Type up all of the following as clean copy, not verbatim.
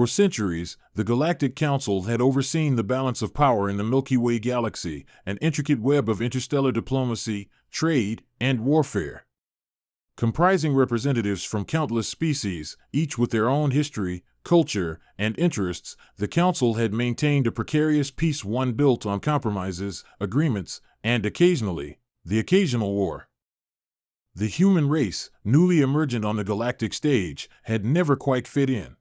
For centuries, the Galactic Council had overseen the balance of power in the Milky Way galaxy, an intricate web of interstellar diplomacy, trade, and warfare. Comprising representatives from countless species, each with their own history, culture, and interests, the Council had maintained a precarious peace, one built on compromises, agreements, and occasionally, the occasional war. The human race, newly emergent on the galactic stage, had never quite fit in.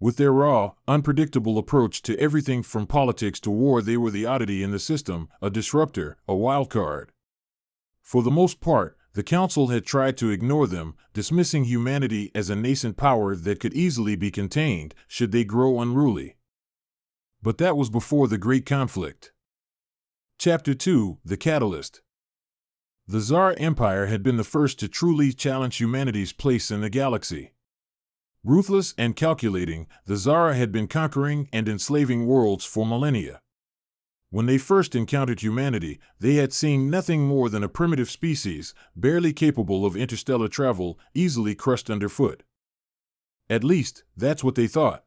With their raw, unpredictable approach to everything from politics to war, they were the oddity in the system, a disruptor, a wildcard. For the most part, the Council had tried to ignore them, dismissing humanity as a nascent power that could easily be contained should they grow unruly. But that was before the Great Conflict. Chapter 2: The Catalyst. The Tsar Empire had been the first to truly challenge humanity's place in the galaxy. Ruthless and calculating, the Tsar had been conquering and enslaving worlds for millennia. When they first encountered humanity, they had seen nothing more than a primitive species, barely capable of interstellar travel, easily crushed underfoot. At least, that's what they thought.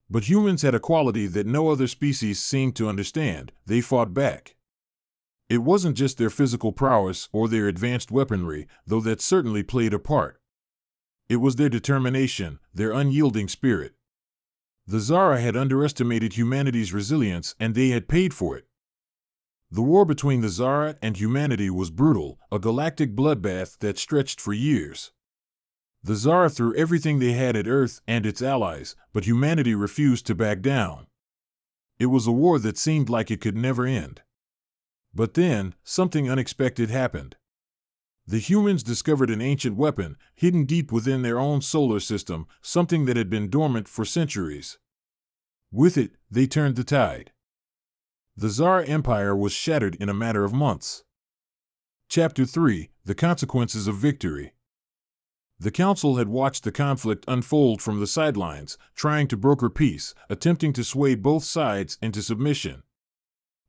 But humans had a quality that no other species seemed to understand: they fought back. It wasn't just their physical prowess or their advanced weaponry, though that certainly played a part. It was their determination, their unyielding spirit. The Zara had underestimated humanity's resilience, and they had paid for it. The war between the Zara and humanity was brutal, a galactic bloodbath that stretched for years. The Zara threw everything they had at Earth and its allies, but humanity refused to back down. It was a war that seemed like it could never end. But then, something unexpected happened. The humans discovered an ancient weapon, hidden deep within their own solar system, something that had been dormant for centuries. With it, they turned the tide. The Tsar Empire was shattered in a matter of months. Chapter 3: The Consequences of Victory. The Council had watched the conflict unfold from the sidelines, trying to broker peace, attempting to sway both sides into submission.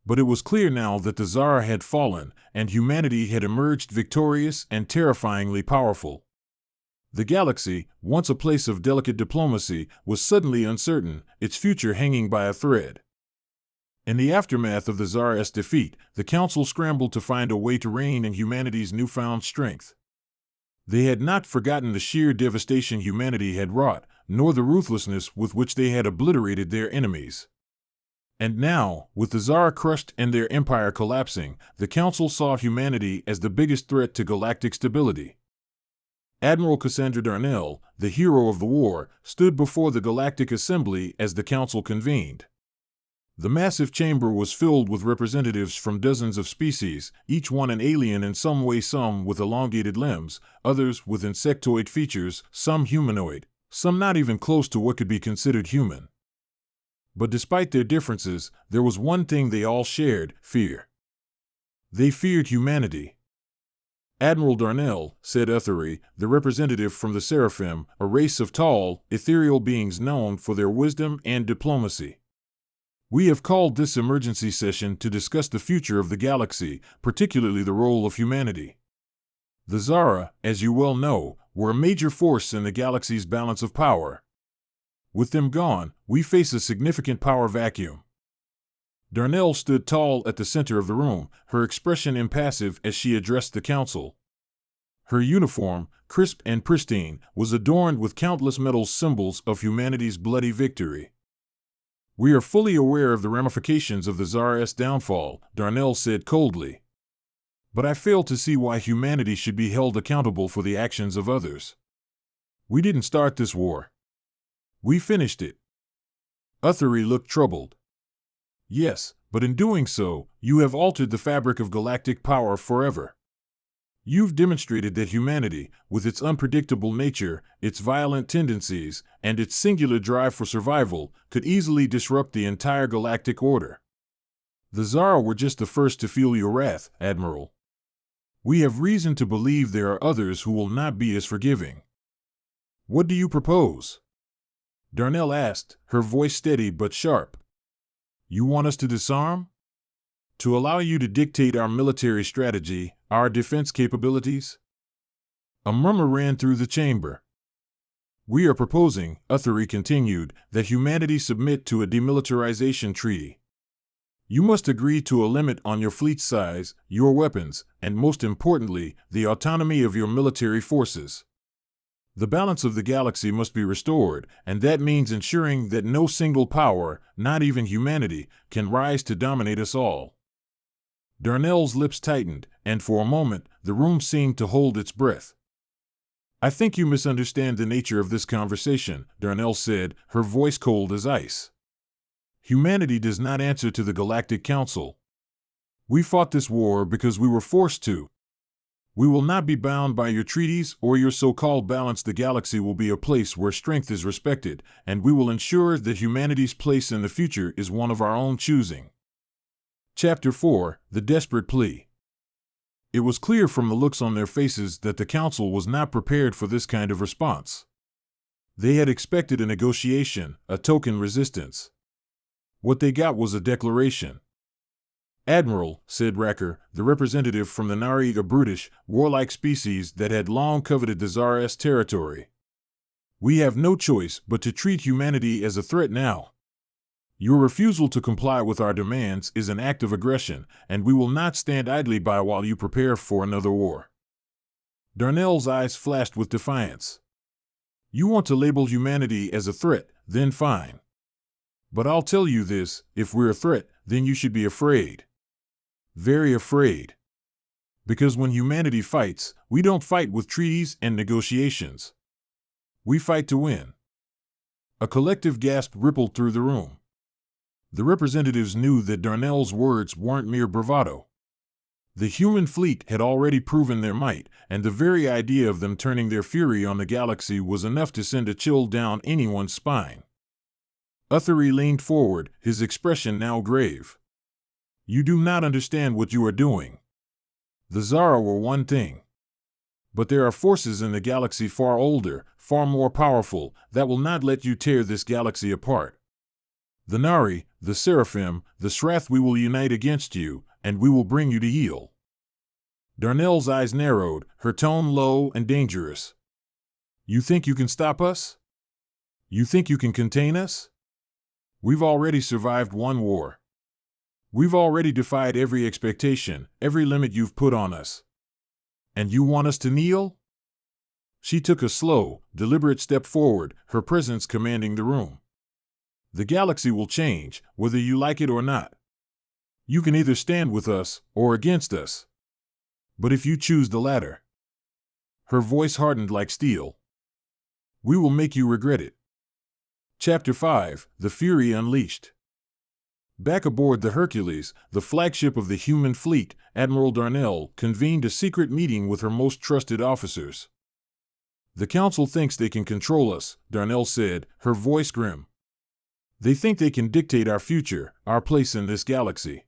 But it was clear now that the Tsar had fallen, and humanity had emerged victorious and terrifyingly powerful. The galaxy, once a place of delicate diplomacy, was suddenly uncertain, its future hanging by a thread. In the aftermath of the Tsar's defeat, the Council scrambled to find a way to rein in humanity's newfound strength. They had not forgotten the sheer devastation humanity had wrought, nor the ruthlessness with which they had obliterated their enemies. And now, with the Tsar crushed and their empire collapsing, the Council saw humanity as the biggest threat to galactic stability. Admiral Cassandra Darnell, the hero of the war, stood before the Galactic Assembly as the Council convened. The massive chamber was filled with representatives from dozens of species, each one an alien in some way, some with elongated limbs, others with insectoid features, some humanoid, some not even close to what could be considered human. But despite their differences, there was one thing they all shared: fear. They feared humanity. Admiral Darnell, said Xanteri, the representative from the Seraphim, a race of tall, ethereal beings known for their wisdom and diplomacy. We have called this emergency session to discuss the future of the galaxy, particularly the role of humanity. The Zara, as you well know, were a major force in the galaxy's balance of power. With them gone, we face a significant power vacuum. Darnell stood tall at the center of the room, her expression impassive as she addressed the Council. Her uniform, crisp and pristine, was adorned with countless metal symbols of humanity's bloody victory. We are fully aware of the ramifications of the Tsar's downfall, Darnell said coldly. But I fail to see why humanity should be held accountable for the actions of others. We didn't start this war. We finished it. Xanteri looked troubled. Yes, but in doing so, you have altered the fabric of galactic power forever. You've demonstrated that humanity, with its unpredictable nature, its violent tendencies, and its singular drive for survival, could easily disrupt the entire galactic order. The Zara were just the first to feel your wrath, Admiral. We have reason to believe there are others who will not be as forgiving. What do you propose? Darnell asked, her voice steady but sharp. You want us to disarm? To allow you to dictate our military strategy, our defense capabilities? A murmur ran through the chamber. We are proposing, Uthari continued, that humanity submit to a demilitarization treaty. You must agree to a limit on your fleet size, your weapons, and most importantly, the autonomy of your military forces. The balance of the galaxy must be restored, and that means ensuring that no single power, not even humanity, can rise to dominate us all. Darnell's lips tightened, and for a moment, the room seemed to hold its breath. I think you misunderstand the nature of this conversation, Darnell said, her voice cold as ice. Humanity does not answer to the Galactic Council. We fought this war because we were forced to. We will not be bound by your treaties or your so-called balance. The galaxy will be a place where strength is respected, and we will ensure that humanity's place in the future is one of our own choosing. Chapter 4: The Desperate Plea. It was clear from the looks on their faces that the Council was not prepared for this kind of response. They had expected a negotiation, a token resistance. What they got was a declaration. Admiral, said Racker, the representative from the Nari, a brutish, warlike species that had long coveted the Tsar's territory. We have no choice but to treat humanity as a threat now. Your refusal to comply with our demands is an act of aggression, and we will not stand idly by while you prepare for another war. Darnell's eyes flashed with defiance. You want to label humanity as a threat, then fine. But I'll tell you this, if we're a threat, then you should be afraid. Very afraid. Because when humanity fights, we don't fight with treaties and negotiations. We fight to win. A collective gasp rippled through the room. The representatives knew that Darnell's words weren't mere bravado. The human fleet had already proven their might, and the very idea of them turning their fury on the galaxy was enough to send a chill down anyone's spine. Uthari leaned forward, his expression now grave. You do not understand what you are doing. The Zara were one thing. But there are forces in the galaxy far older, far more powerful, that will not let you tear this galaxy apart. The Nari, the Seraphim, the Shrath, we will unite against you, and we will bring you to heel. Darnell's eyes narrowed, her tone low and dangerous. You think you can stop us? You think you can contain us? We've already survived one war. We've already defied every expectation, every limit you've put on us. And you want us to kneel? She took a slow, deliberate step forward, her presence commanding the room. The galaxy will change, whether you like it or not. You can either stand with us or against us. But if you choose the latter, her voice hardened like steel, we will make you regret it. Chapter 5: The Fury Unleashed. Back aboard the Hercules, the flagship of the human fleet, Admiral Darnell convened a secret meeting with her most trusted officers. The Council thinks they can control us, Darnell said, her voice grim. They think they can dictate our future, our place in this galaxy.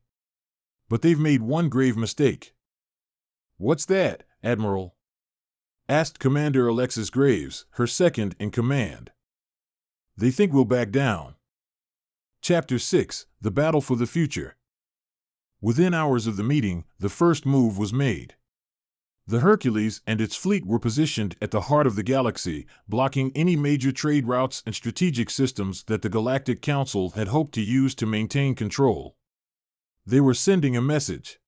But they've made one grave mistake. What's that, Admiral? Asked Commander Alexis Graves, her second in command. They think we'll back down. Chapter 6: The Battle for the Future. Within hours of the meeting, the first move was made. The Hercules and its fleet were positioned at the heart of the galaxy, blocking any major trade routes and strategic systems that the Galactic Council had hoped to use to maintain control. They were sending a message.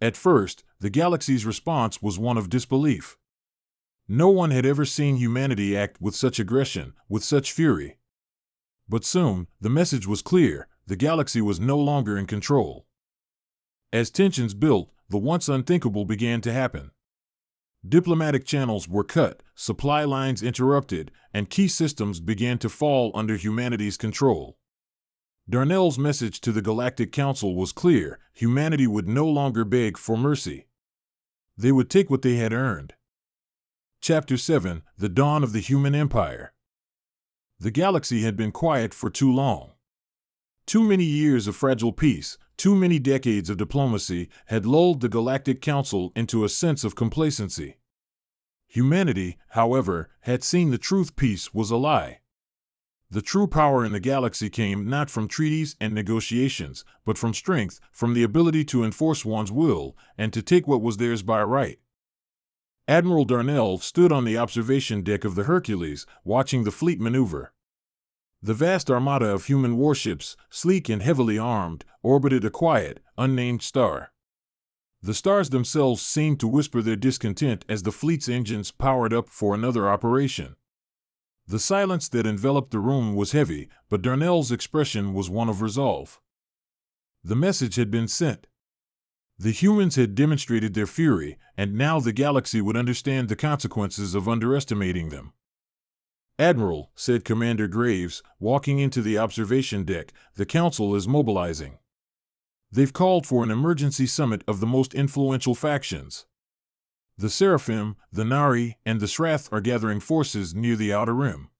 At first, the galaxy's response was one of disbelief. No one had ever seen humanity act with such aggression, with such fury. But soon, the message was clear: the galaxy was no longer in control. As tensions built, the once unthinkable began to happen. Diplomatic channels were cut, supply lines interrupted, and key systems began to fall under humanity's control. Darnell's message to the Galactic Council was clear: humanity would no longer beg for mercy. They would take what they had earned. Chapter 7: The Dawn of the Human Empire. The galaxy had been quiet for too long. Too many years of fragile peace, too many decades of diplomacy had lulled the Galactic Council into a sense of complacency. Humanity, however, had seen the truth: peace was a lie. The true power in the galaxy came not from treaties and negotiations, but from strength, from the ability to enforce one's will, and to take what was theirs by right. Admiral Darnell stood on the observation deck of the Hercules, watching the fleet maneuver. The vast armada of human warships, sleek and heavily armed, orbited a quiet, unnamed star. The stars themselves seemed to whisper their discontent as the fleet's engines powered up for another operation. The silence that enveloped the room was heavy, but Darnell's expression was one of resolve. The message had been sent. The humans had demonstrated their fury, and now the galaxy would understand the consequences of underestimating them. "Admiral," said Commander Graves, walking into the observation deck, "the Council is mobilizing. They've called for an emergency summit of the most influential factions. The Seraphim, the Nari, and the Srath are gathering forces near the Outer Rim.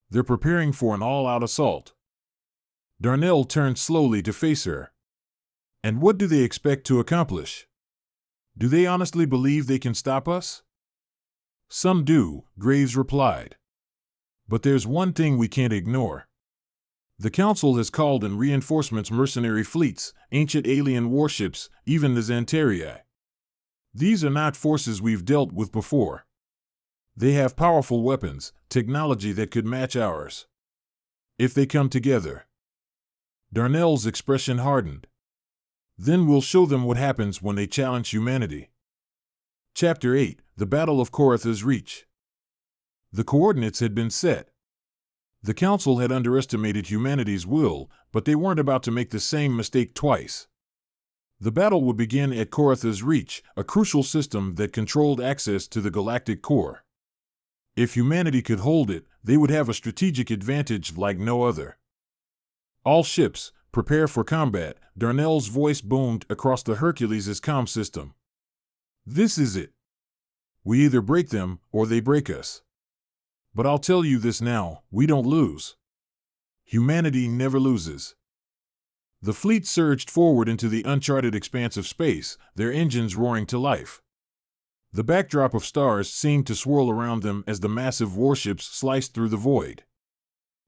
They're preparing for an all-out assault." Darnell turned slowly to face her. "And what do they expect to accomplish? Do they honestly believe they can stop us?" "Some do," Graves replied. "But there's one thing we can't ignore. The Council has called in reinforcements, mercenary fleets, ancient alien warships, even the Xanteri. These are not forces we've dealt with before. They have powerful weapons, technology that could match ours. If they come together..." Darnell's expression hardened. "Then we'll show them what happens when they challenge humanity." Chapter 8: The Battle of Coratha's Reach. The coordinates had been set. The Council had underestimated humanity's will, but they weren't about to make the same mistake twice. The battle would begin at Coratha's Reach, a crucial system that controlled access to the galactic core. If humanity could hold it, they would have a strategic advantage like no other. "All ships, prepare for combat," Darnell's voice boomed across the Hercules' comm system. "This is it. We either break them, or they break us. But I'll tell you this now, we don't lose. Humanity never loses." The fleet surged forward into the uncharted expanse of space, their engines roaring to life. The backdrop of stars seemed to swirl around them as the massive warships sliced through the void.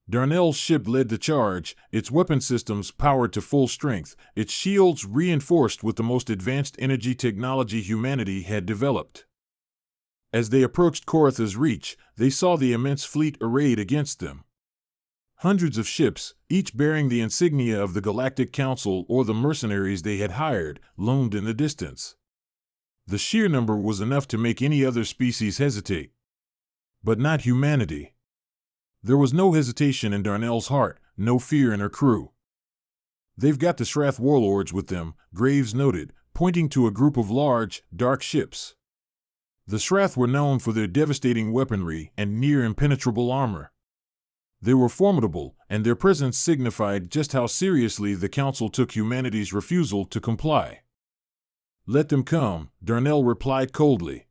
Darnell's ship led the charge, its weapon systems powered to full strength, its shields reinforced with the most advanced energy technology humanity had developed. As they approached Coratha's Reach, they saw the immense fleet arrayed against them. Hundreds of ships, each bearing the insignia of the Galactic Council or the mercenaries they had hired, loomed in the distance. The sheer number was enough to make any other species hesitate. But not humanity. There was no hesitation in Darnell's heart, no fear in her crew. "They've got the Srath warlords with them," Graves noted, pointing to a group of large, dark ships. The Srath were known for their devastating weaponry and near-impenetrable armor. They were formidable, and their presence signified just how seriously the Council took humanity's refusal to comply. "Let them come," Darnell replied coldly.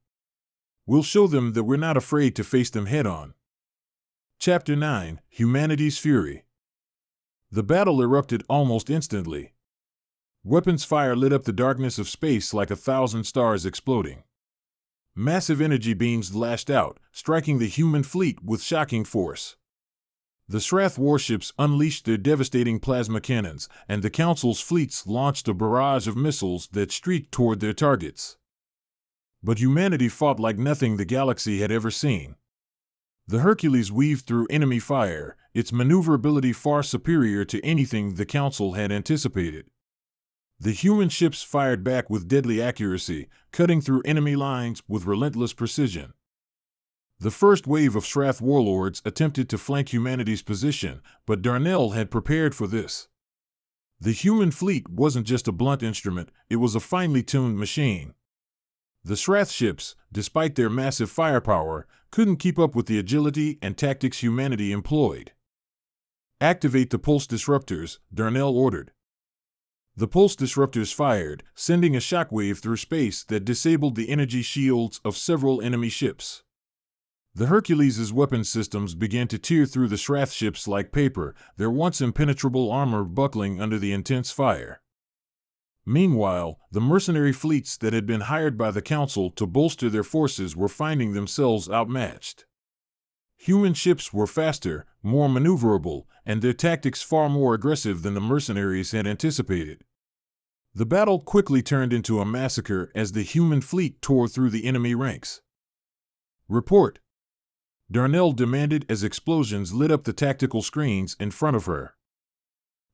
"We'll show them that we're not afraid to face them head-on." Chapter 9: Humanity's Fury. The battle erupted almost instantly. Weapons fire lit up the darkness of space like 1,000 stars exploding. Massive energy beams lashed out, striking the human fleet with shocking force. The Srath warships unleashed their devastating plasma cannons, and the Council's fleets launched a barrage of missiles that streaked toward their targets. But humanity fought like nothing the galaxy had ever seen. The Hercules weaved through enemy fire, its maneuverability far superior to anything the Council had anticipated. The human ships fired back with deadly accuracy, cutting through enemy lines with relentless precision. The first wave of Srath warlords attempted to flank humanity's position, but Darnell had prepared for this. The human fleet wasn't just a blunt instrument, it was a finely tuned machine. The Srath ships, despite their massive firepower, couldn't keep up with the agility and tactics humanity employed. "Activate the pulse disruptors," Darnell ordered. The pulse disruptors fired, sending a shockwave through space that disabled the energy shields of several enemy ships. The Hercules' weapon systems began to tear through the Srath ships like paper, their once impenetrable armor buckling under the intense fire. Meanwhile, the mercenary fleets that had been hired by the Council to bolster their forces were finding themselves outmatched. Human ships were faster, more maneuverable, and their tactics far more aggressive than the mercenaries had anticipated. The battle quickly turned into a massacre as the human fleet tore through the enemy ranks. "Report," Darnell demanded as explosions lit up the tactical screens in front of her.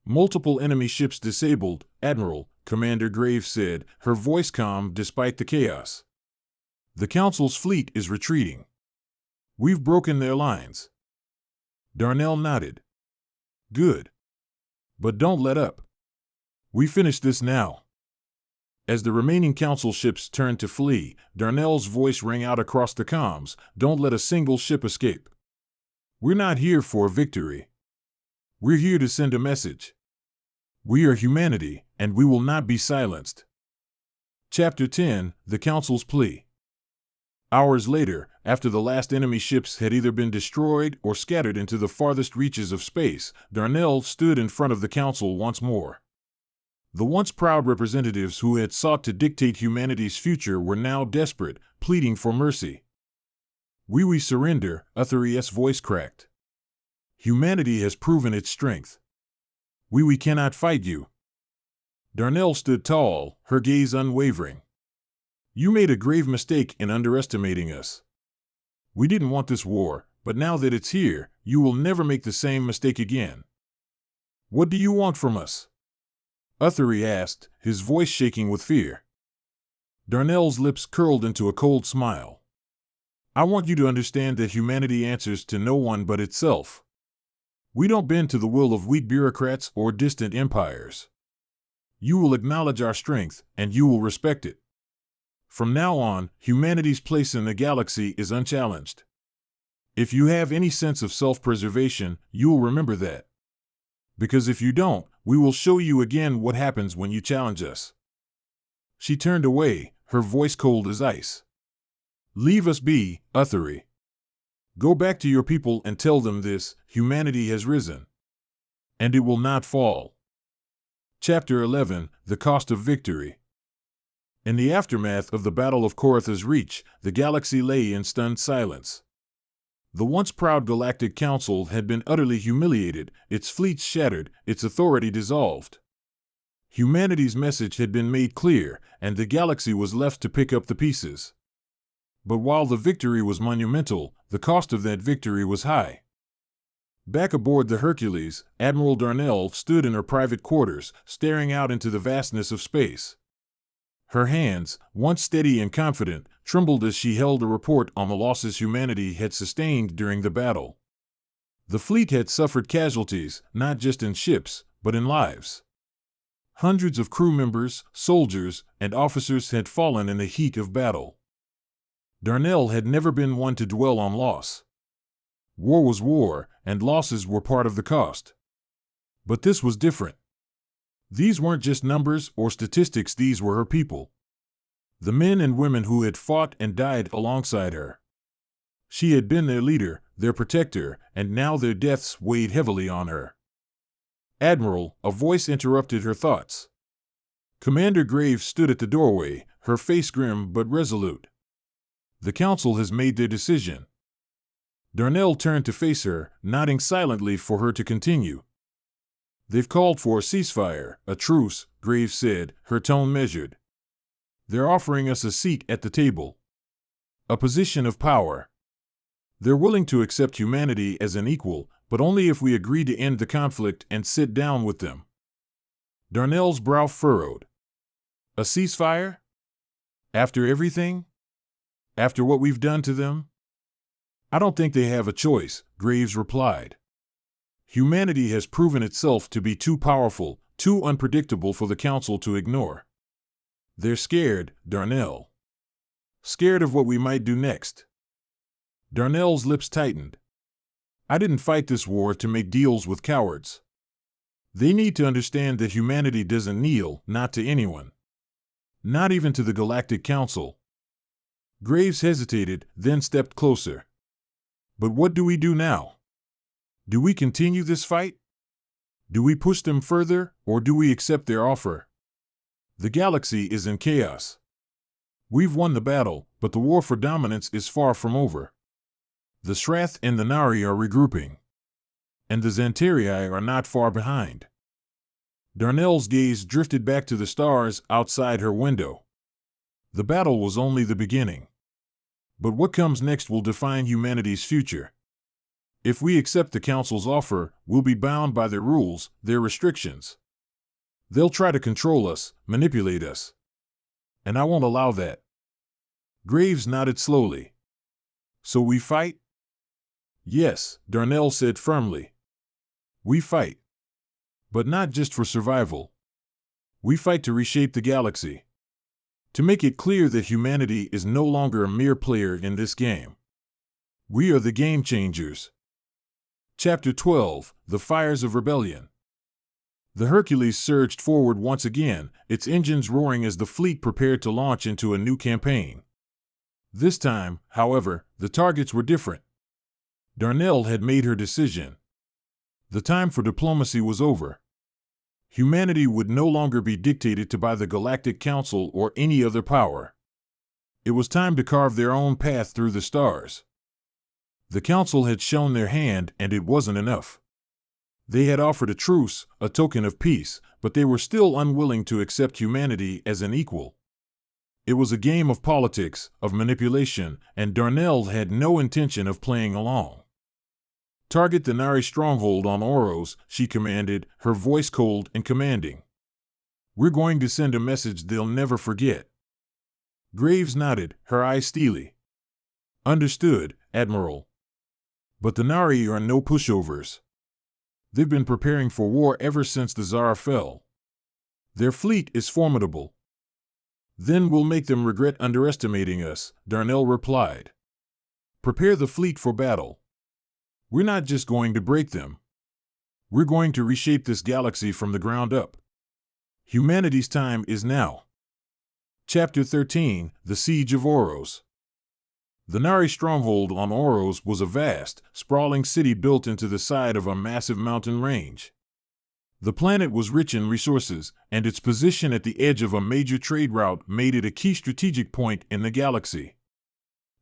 "Multiple enemy ships disabled, Admiral," Commander Graves said, her voice calm despite the chaos. "The Council's fleet is retreating. We've broken their lines." Darnell nodded. "Good. But don't let up. We finish this now." As the remaining Council ships turned to flee, Darnell's voice rang out across the comms, "Don't let a single ship escape. We're not here for victory. We're here to send a message. We are humanity, and we will not be silenced." Chapter 10: The Council's Plea. Hours later, after the last enemy ships had either been destroyed or scattered into the farthest reaches of space, Darnell stood in front of the Council once more. The once proud representatives who had sought to dictate humanity's future were now desperate, pleading for mercy. We surrender," Xanteri's voice cracked. "Humanity has proven its strength. We cannot fight you." Darnell stood tall, her gaze unwavering. "You made a grave mistake in underestimating us. We didn't want this war, but now that it's here, you will never make the same mistake again." "What do you want from us?" Xanteri asked, his voice shaking with fear. Darnell's lips curled into a cold smile. "I want you to understand that humanity answers to no one but itself. We don't bend to the will of weak bureaucrats or distant empires. You will acknowledge our strength, and you will respect it. From now on, humanity's place in the galaxy is unchallenged. If you have any sense of self-preservation, you will remember that. Because if you don't, we will show you again what happens when you challenge us." She turned away, her voice cold as ice. "Leave us be, Xanteri. Go back to your people and tell them this: humanity has risen. And it will not fall." Chapter 11: The Cost of Victory. In the aftermath of the Battle of Coratha's Reach, the galaxy lay in stunned silence. The once proud Galactic Council had been utterly humiliated, its fleets shattered, its authority dissolved. Humanity's message had been made clear, and the galaxy was left to pick up the pieces. But while the victory was monumental, the cost of that victory was high. Back aboard the Hercules, Admiral Darnell stood in her private quarters, staring out into the vastness of space. Her hands, once steady and confident, trembled as she held a report on the losses humanity had sustained during the battle. The fleet had suffered casualties, not just in ships, but in lives. Hundreds of crew members, soldiers, and officers had fallen in the heat of battle. Darnell had never been one to dwell on loss. War was war, and losses were part of the cost. But this was different. These weren't just numbers or statistics, these were her people. The men and women who had fought and died alongside her. She had been their leader, their protector, and now their deaths weighed heavily on her. "Admiral," a voice interrupted her thoughts. Commander Graves stood at the doorway, her face grim but resolute. "The Council has made their decision." Darnell turned to face her, nodding silently for her to continue. "They've called for a ceasefire, a truce," Graves said, her tone measured. "They're offering us a seat at the table. A position of power. They're willing to accept humanity as an equal, but only if we agree to end the conflict and sit down with them." Darnell's brow furrowed. "A ceasefire? After everything? After what we've done to them?" "I don't think they have a choice," Graves replied. "Humanity has proven itself to be too powerful, too unpredictable for the Council to ignore. They're scared, Darnell. Scared of what we might do next." Darnell's lips tightened. "I didn't fight this war to make deals with cowards. They need to understand that humanity doesn't kneel, not to anyone. Not even to the Galactic Council." Graves hesitated, then stepped closer. "But what do we do now? Do we continue this fight? Do we push them further, or do we accept their offer? The galaxy is in chaos. We've won the battle, but the war for dominance is far from over. The Shrath and the Nari are regrouping. And the Xanteri are not far behind." Darnell's gaze drifted back to the stars outside her window. The battle was only the beginning. But what comes next will define humanity's future. If we accept the Council's offer, we'll be bound by their rules, their restrictions. They'll try to control us, manipulate us. And I won't allow that. Graves nodded slowly. So we fight? Yes, Darnell said firmly. We fight. But not just for survival. We fight to reshape the galaxy. To make it clear that humanity is no longer a mere player in this game. We are the game changers. Chapter 12, The Fires of Rebellion. The Hercules surged forward once again, its engines roaring as the fleet prepared to launch into a new campaign. This time, however, the targets were different. Darnell had made her decision. The time for diplomacy was over. Humanity would no longer be dictated to by the Galactic Council or any other power. It was time to carve their own path through the stars. The Council had shown their hand, and it wasn't enough. They had offered a truce, a token of peace, but they were still unwilling to accept humanity as an equal. It was a game of politics, of manipulation, and Darnell had no intention of playing along. Target the Nari stronghold on Oros, she commanded, her voice cold and commanding. We're going to send a message they'll never forget. Graves nodded, her eyes steely. Understood, Admiral. But the Nari are no pushovers. They've been preparing for war ever since the Zara fell. Their fleet is formidable. Then we'll make them regret underestimating us, Darnell replied. Prepare the fleet for battle. We're not just going to break them. We're going to reshape this galaxy from the ground up. Humanity's time is now. Chapter 13, The Siege of Oros. The Nari stronghold on Oros was a vast, sprawling city built into the side of a massive mountain range. The planet was rich in resources, and its position at the edge of a major trade route made it a key strategic point in the galaxy.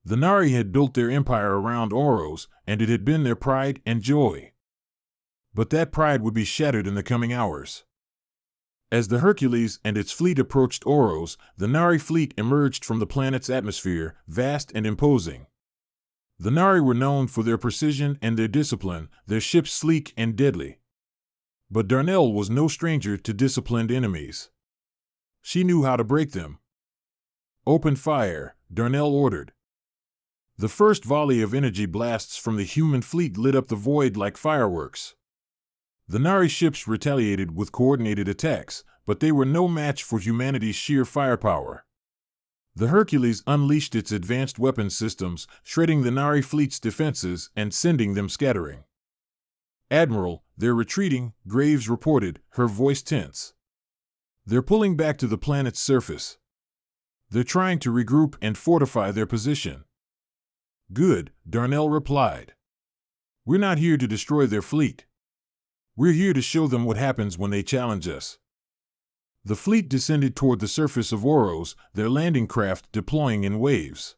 The Nari had built their empire around Oros, and it had been their pride and joy. But that pride would be shattered in the coming hours. As the Hercules and its fleet approached Oros, the Nari fleet emerged from the planet's atmosphere, vast and imposing. The Nari were known for their precision and their discipline, their ships sleek and deadly. But Darnell was no stranger to disciplined enemies. She knew how to break them. Open fire, Darnell ordered. The first volley of energy blasts from the human fleet lit up the void like fireworks. The Nari ships retaliated with coordinated attacks, but they were no match for humanity's sheer firepower. The Hercules unleashed its advanced weapons systems, shredding the Nari fleet's defenses and sending them scattering. Admiral, they're retreating, Graves reported, her voice tense. They're pulling back to the planet's surface. They're trying to regroup and fortify their position. Good, Darnell replied. We're not here to destroy their fleet. We're here to show them what happens when they challenge us. The fleet descended toward the surface of Oros, their landing craft deploying in waves.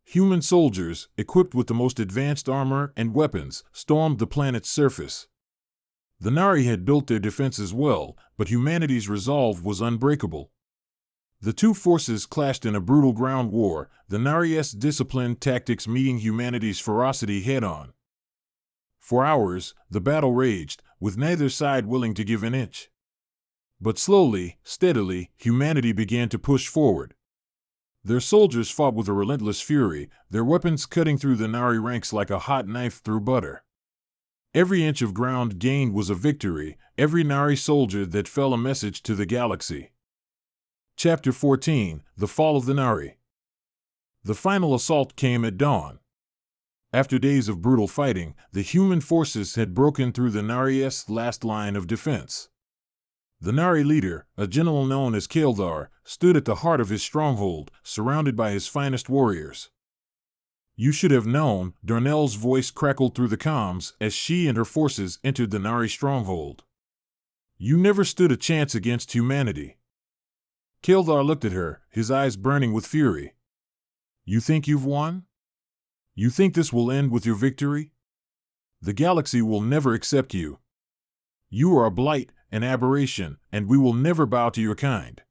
Human soldiers, equipped with the most advanced armor and weapons, stormed the planet's surface. The Nari had built their defenses well, but humanity's resolve was unbreakable. The two forces clashed in a brutal ground war, the Nari's disciplined tactics meeting humanity's ferocity head-on. For hours, the battle raged, with neither side willing to give an inch. But slowly, steadily, humanity began to push forward. Their soldiers fought with a relentless fury, their weapons cutting through the Nari ranks like a hot knife through butter. Every inch of ground gained was a victory, every Nari soldier that fell a message to the galaxy. Chapter 14, The Fall of the Nari. The final assault came at dawn. After days of brutal fighting, the human forces had broken through the Nari's last line of defense. The Nari leader, a general known as Keldar, stood at the heart of his stronghold, surrounded by his finest warriors. You should have known, Darnell's voice crackled through the comms as she and her forces entered the Nari stronghold. You never stood a chance against humanity. Keldar looked at her, his eyes burning with fury. You think you've won? You think this will end with your victory? The galaxy will never accept you. You are a blight, an aberration, and we will never bow to your kind."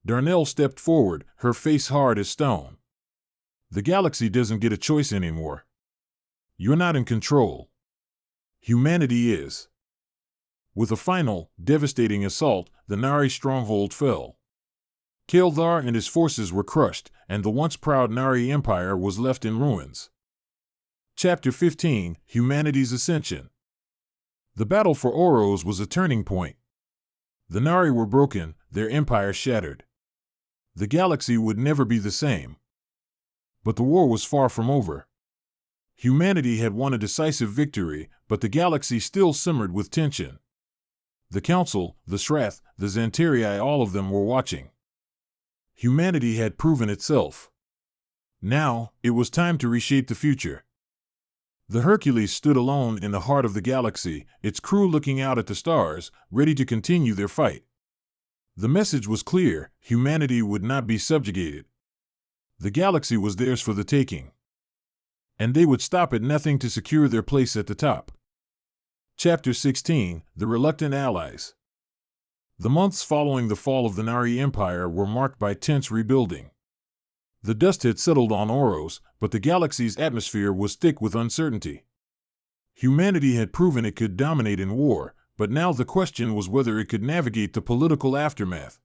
Darnell stepped forward, her face hard as stone. "The galaxy doesn't get a choice anymore. You're not in control. Humanity is." With a final, devastating assault, the Nari stronghold fell. Keldar and his forces were crushed, and the once proud Nari Empire was left in ruins. Chapter 15: Humanity's Ascension. The battle for Oros was a turning point. The Nari were broken, their empire shattered. The galaxy would never be the same. But the war was far from over. Humanity had won a decisive victory, but the galaxy still simmered with tension. The Council, the Shrath, the Xanteri, all of them were watching. Humanity had proven itself. Now, it was time to reshape the future. The Hercules stood alone in the heart of the galaxy, its crew looking out at the stars, ready to continue their fight. The message was clear: humanity would not be subjugated. The galaxy was theirs for the taking. And they would stop at nothing to secure their place at the top. Chapter 16: The Reluctant Allies. The months following the fall of the Nari Empire were marked by tense rebuilding. The dust had settled on Oros, but the galaxy's atmosphere was thick with uncertainty. Humanity had proven it could dominate in war, but now the question was whether it could navigate the political aftermath.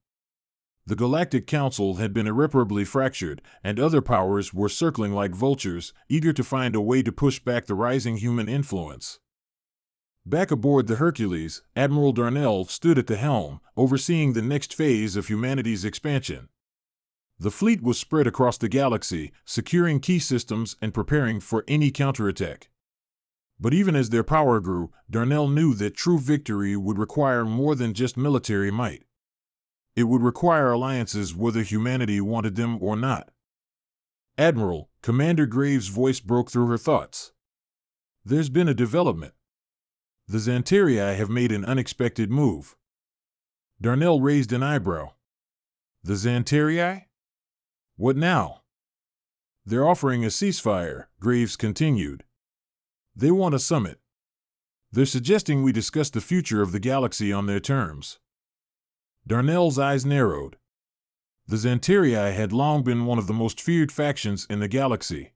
The Galactic Council had been irreparably fractured, and other powers were circling like vultures, eager to find a way to push back the rising human influence. Back aboard the Hercules, Admiral Darnell stood at the helm, overseeing the next phase of humanity's expansion. The fleet was spread across the galaxy, securing key systems and preparing for any counterattack. But even as their power grew, Darnell knew that true victory would require more than just military might. It would require alliances whether humanity wanted them or not. "Admiral," Commander Graves' voice broke through her thoughts. "There's been a development. The Xanteri have made an unexpected move." Darnell raised an eyebrow. "The Xanteri? What now?" "They're offering a ceasefire," Graves continued. "They want a summit. They're suggesting we discuss the future of the galaxy on their terms." Darnell's eyes narrowed. The Xanteri had long been one of the most feared factions in the galaxy.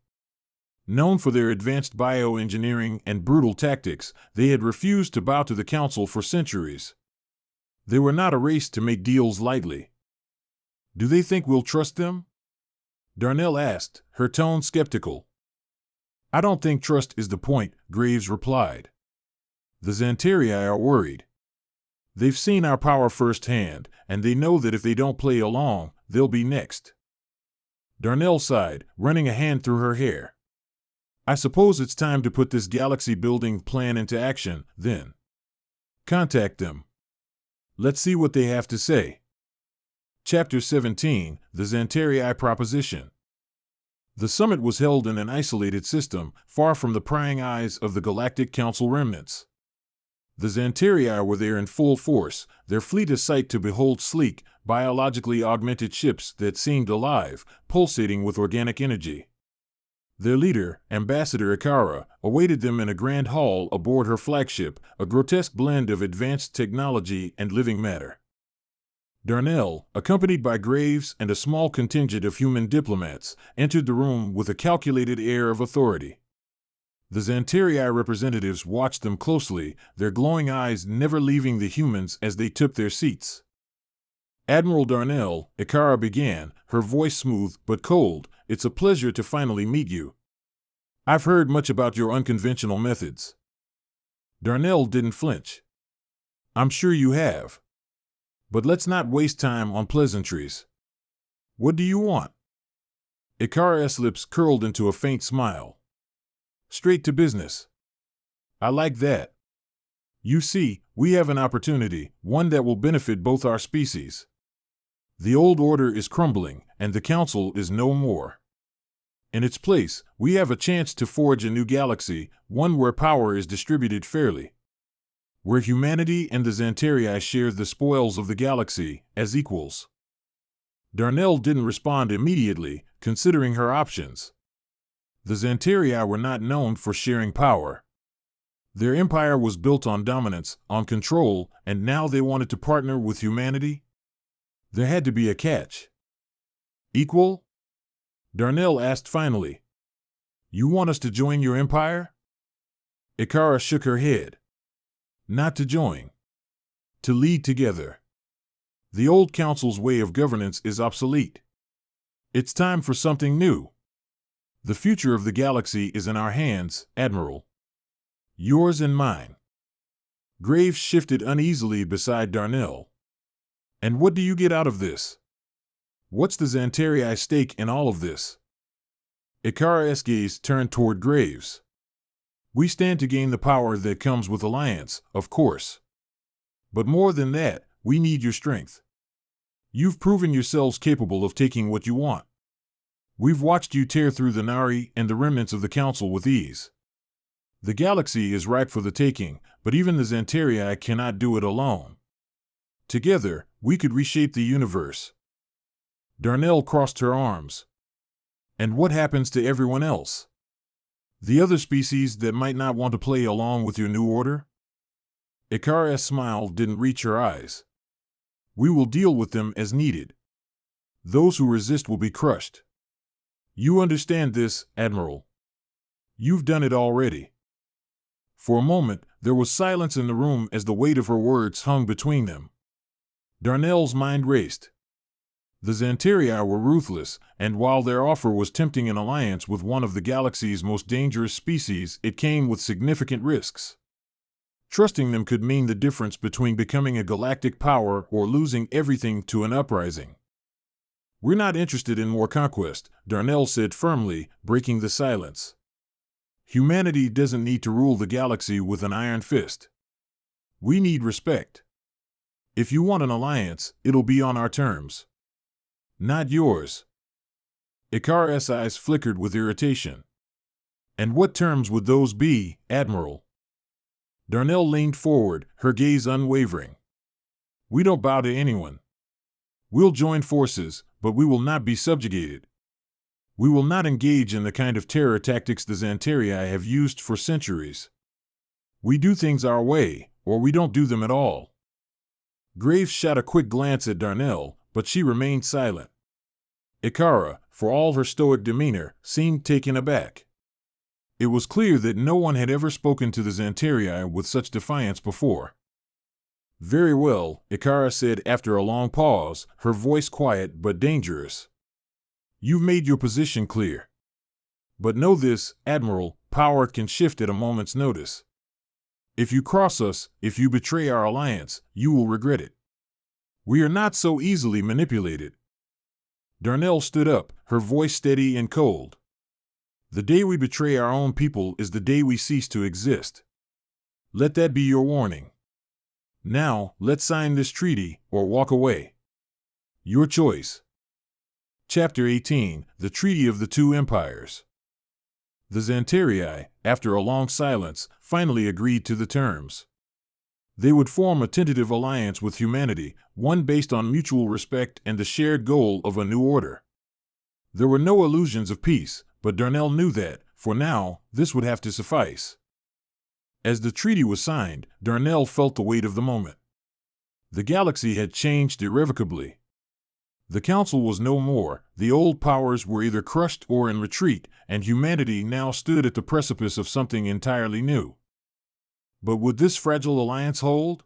Known for their advanced bioengineering and brutal tactics, they had refused to bow to the Council for centuries. They were not a race to make deals lightly. "Do they think we'll trust them?" Darnell asked, her tone skeptical. "I don't think trust is the point," Graves replied. "The Xanteri are worried. They've seen our power firsthand, and they know that if they don't play along, they'll be next." Darnell sighed, running a hand through her hair. "I suppose it's time to put this galaxy-building plan into action, then. Contact them. Let's see what they have to say." Chapter 17: The Xanteri Proposition. The summit was held in an isolated system, far from the prying eyes of the Galactic Council remnants. The Xanteri were there in full force, their fleet a sight to behold, sleek, biologically augmented ships that seemed alive, pulsating with organic energy. Their leader, Ambassador Cora, awaited them in a grand hall aboard her flagship, a grotesque blend of advanced technology and living matter. Darnell, accompanied by Graves and a small contingent of human diplomats, entered the room with a calculated air of authority. The Xanteri representatives watched them closely, their glowing eyes never leaving the humans as they took their seats. "Admiral Darnell," Cora began, her voice smooth but cold, "it's a pleasure to finally meet you. I've heard much about your unconventional methods." Darnell didn't flinch. "I'm sure you have. But let's not waste time on pleasantries. What do you want?" Ikara's lips curled into a faint smile. "Straight to business. I like that. You see, we have an opportunity, one that will benefit both our species. The old order is crumbling, and the Council is no more. In its place, we have a chance to forge a new galaxy, one where power is distributed fairly. Where humanity and the Xanteri share the spoils of the galaxy, as equals." Darnell didn't respond immediately, considering her options. The Xanteri were not known for sharing power. Their empire was built on dominance, on control, and now they wanted to partner with humanity? There had to be a catch. Equal? Darnell asked finally. You want us to join your empire? Cora shook her head. Not to join. To lead together. The old council's way of governance is obsolete. It's time for something new. The future of the galaxy is in our hands, Admiral. Yours and mine. Graves shifted uneasily beside Darnell. And what do you get out of this? What's the Xanteri stake in all of this? Cora's gaze turned toward Graves. We stand to gain the power that comes with alliance, of course. But more than that, we need your strength. You've proven yourselves capable of taking what you want. We've watched you tear through the Nari and the remnants of the Council with ease. The galaxy is ripe for the taking, but even the Xanteri cannot do it alone. Together, we could reshape the universe. Darnell crossed her arms. And what happens to everyone else? The other species that might not want to play along with your new order? Cora's smile didn't reach her eyes. We will deal with them as needed. Those who resist will be crushed. You understand this, Admiral. You've done it already. For a moment, there was silence in the room as the weight of her words hung between them. Darnell's mind raced. The Xanteri were ruthless, and while their offer was tempting an alliance with one of the galaxy's most dangerous species, it came with significant risks. Trusting them could mean the difference between becoming a galactic power or losing everything to an uprising. We're not interested in more conquest, Darnell said firmly, breaking the silence. Humanity doesn't need to rule the galaxy with an iron fist. We need respect. If you want an alliance, it'll be on our terms. Not yours. Cora's eyes flickered with irritation. And what terms would those be, Admiral? Darnell leaned forward, her gaze unwavering. We don't bow to anyone. We'll join forces, but we will not be subjugated. We will not engage in the kind of terror tactics the Xanteri have used for centuries. We do things our way, or we don't do them at all. Graves shot a quick glance at Darnell, but she remained silent. Cora, for all her stoic demeanor, seemed taken aback. It was clear that no one had ever spoken to the Xanteri with such defiance before. Very well, Cora said after a long pause, her voice quiet but dangerous. You've made your position clear. But know this, Admiral, power can shift at a moment's notice. If you cross us, if you betray our alliance, you will regret it. We are not so easily manipulated. Darnell stood up, her voice steady and cold. The day we betray our own people is the day we cease to exist. Let that be your warning. Now, let's sign this treaty, or walk away. Your choice. Chapter 18, The Treaty of the Two Empires. The Xanteri, after a long silence, finally agreed to the terms. They would form a tentative alliance with humanity, one based on mutual respect and the shared goal of a new order. There were no illusions of peace, but Darnell knew that, for now, this would have to suffice. As the treaty was signed, Darnell felt the weight of the moment. The galaxy had changed irrevocably. The Council was no more, the old powers were either crushed or in retreat, and humanity now stood at the precipice of something entirely new. But would this fragile alliance hold?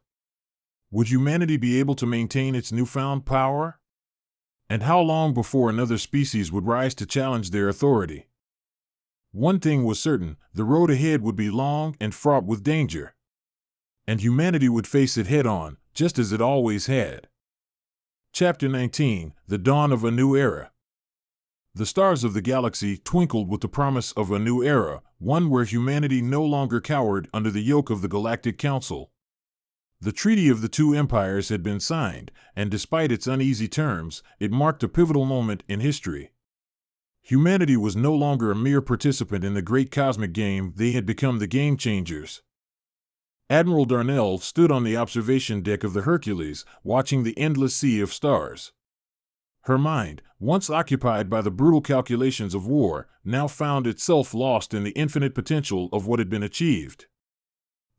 Would humanity be able to maintain its newfound power? And how long before another species would rise to challenge their authority? One thing was certain, the road ahead would be long and fraught with danger. And humanity would face it head-on, just as it always had. Chapter 19, The Dawn of a New Era. The stars of the galaxy twinkled with the promise of a new era, one where humanity no longer cowered under the yoke of the Galactic Council. The Treaty of the Two Empires had been signed, and despite its uneasy terms, it marked a pivotal moment in history. Humanity was no longer a mere participant in the great cosmic game, they had become the game changers. Admiral Darnell stood on the observation deck of the Hercules, watching the endless sea of stars. Her mind, once occupied by the brutal calculations of war, now found itself lost in the infinite potential of what had been achieved.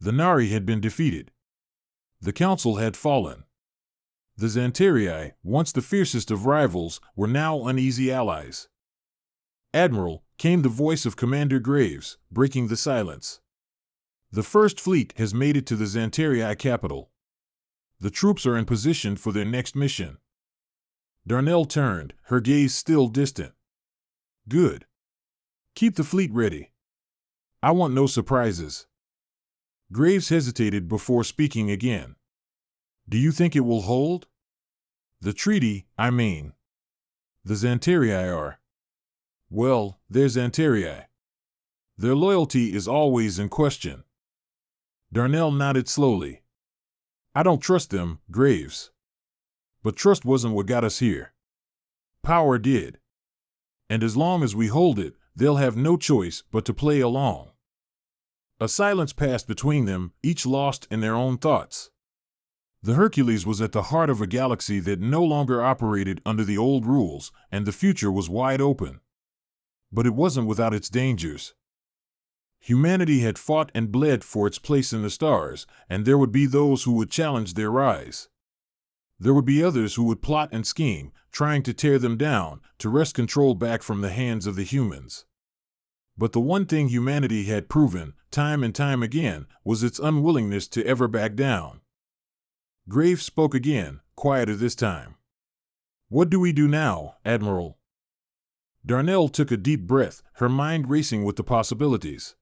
The Nari had been defeated. The Council had fallen. The Xanteri, once the fiercest of rivals, were now uneasy allies. "Admiral," came the voice of Commander Graves, breaking the silence. "The First Fleet has made it to the Xanteri capital. The troops are in position for their next mission." Darnell turned, her gaze still distant. "Good. Keep the fleet ready. I want no surprises." Graves hesitated before speaking again. "Do you think it will hold?" "The treaty, I mean." "The Xanteri are." "Well, they're Xanteri. Their loyalty is always in question." Darnell nodded slowly. "I don't trust them, Graves. But trust wasn't what got us here. Power did. And as long as we hold it, they'll have no choice but to play along." A silence passed between them, each lost in their own thoughts. The Hercules was at the heart of a galaxy that no longer operated under the old rules, and the future was wide open. But it wasn't without its dangers. Humanity had fought and bled for its place in the stars, and there would be those who would challenge their rise. There would be others who would plot and scheme, trying to tear them down, to wrest control back from the hands of the humans. But the one thing humanity had proven, time and time again, was its unwillingness to ever back down. Graves spoke again, quieter this time. "What do we do now, Admiral?" Darnell took a deep breath, her mind racing with the possibilities.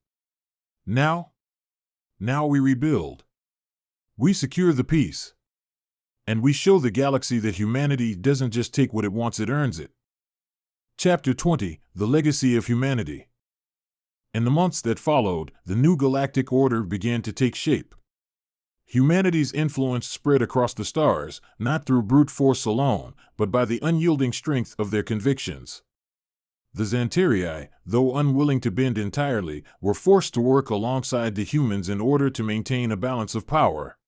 "Now? Now we rebuild. We secure the peace. And we show the galaxy that humanity doesn't just take what it wants, it earns it." Chapter 20, The Legacy of Humanity. In the months that followed, the new galactic order began to take shape. Humanity's influence spread across the stars, not through brute force alone, but by the unyielding strength of their convictions. The Xanteri, though unwilling to bend entirely, were forced to work alongside the humans in order to maintain a balance of power.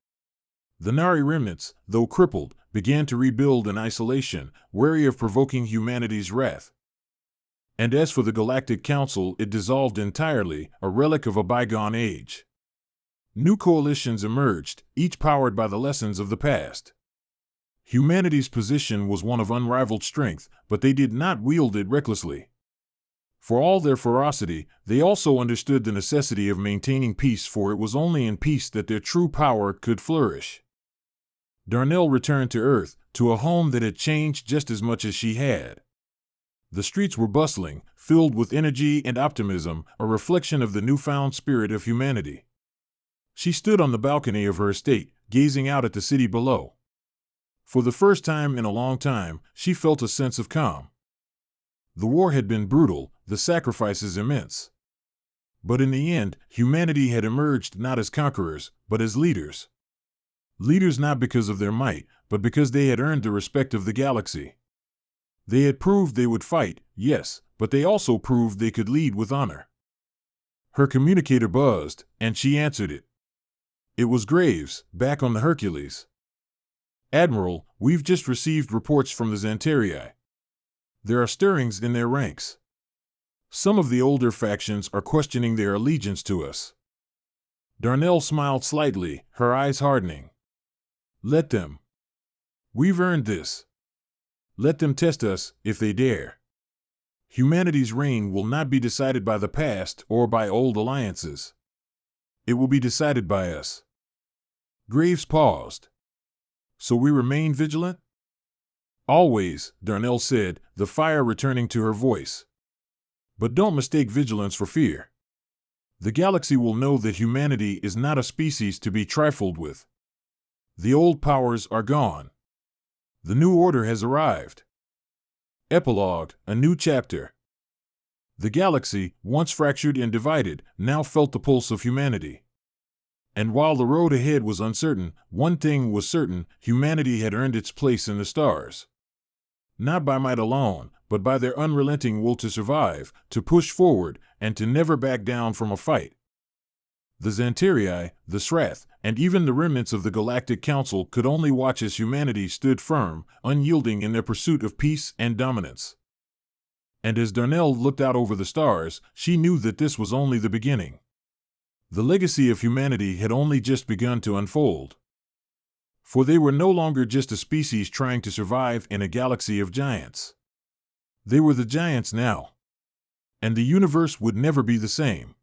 The Nari remnants, though crippled, began to rebuild in isolation, wary of provoking humanity's wrath. And as for the Galactic Council, it dissolved entirely, a relic of a bygone age. New coalitions emerged, each powered by the lessons of the past. Humanity's position was one of unrivaled strength, but they did not wield it recklessly. For all their ferocity, they also understood the necessity of maintaining peace, for it was only in peace that their true power could flourish. Darnell returned to Earth, to a home that had changed just as much as she had. The streets were bustling, filled with energy and optimism, a reflection of the newfound spirit of humanity. She stood on the balcony of her estate, gazing out at the city below. For the first time in a long time, she felt a sense of calm. The war had been brutal, the sacrifices immense. But in the end, humanity had emerged not as conquerors, but as leaders. Leaders not because of their might, but because they had earned the respect of the galaxy. They had proved they would fight, yes, but they also proved they could lead with honor. Her communicator buzzed, and she answered it. It was Graves, back on the Hercules. "Admiral, we've just received reports from the Xanteri. There are stirrings in their ranks. Some of the older factions are questioning their allegiance to us." Darnell smiled slightly, her eyes hardening. "Let them. We've earned this. Let them test us, if they dare. Humanity's reign will not be decided by the past or by old alliances. It will be decided by us." Graves paused. "So we remain vigilant?" "Always," Darnell said, the fire returning to her voice. "But don't mistake vigilance for fear. The galaxy will know that humanity is not a species to be trifled with. The old powers are gone. The new order has arrived." Epilogue, a new chapter. The galaxy, once fractured and divided, now felt the pulse of humanity. And while the road ahead was uncertain, one thing was certain: humanity had earned its place in the stars. Not by might alone, but by their unrelenting will to survive, to push forward, and to never back down from a fight. The Xanteri, the Srath, and even the remnants of the Galactic Council could only watch as humanity stood firm, unyielding in their pursuit of peace and dominance. And as Darnell looked out over the stars, she knew that this was only the beginning. The legacy of humanity had only just begun to unfold. For they were no longer just a species trying to survive in a galaxy of giants. They were the giants now. And the universe would never be the same.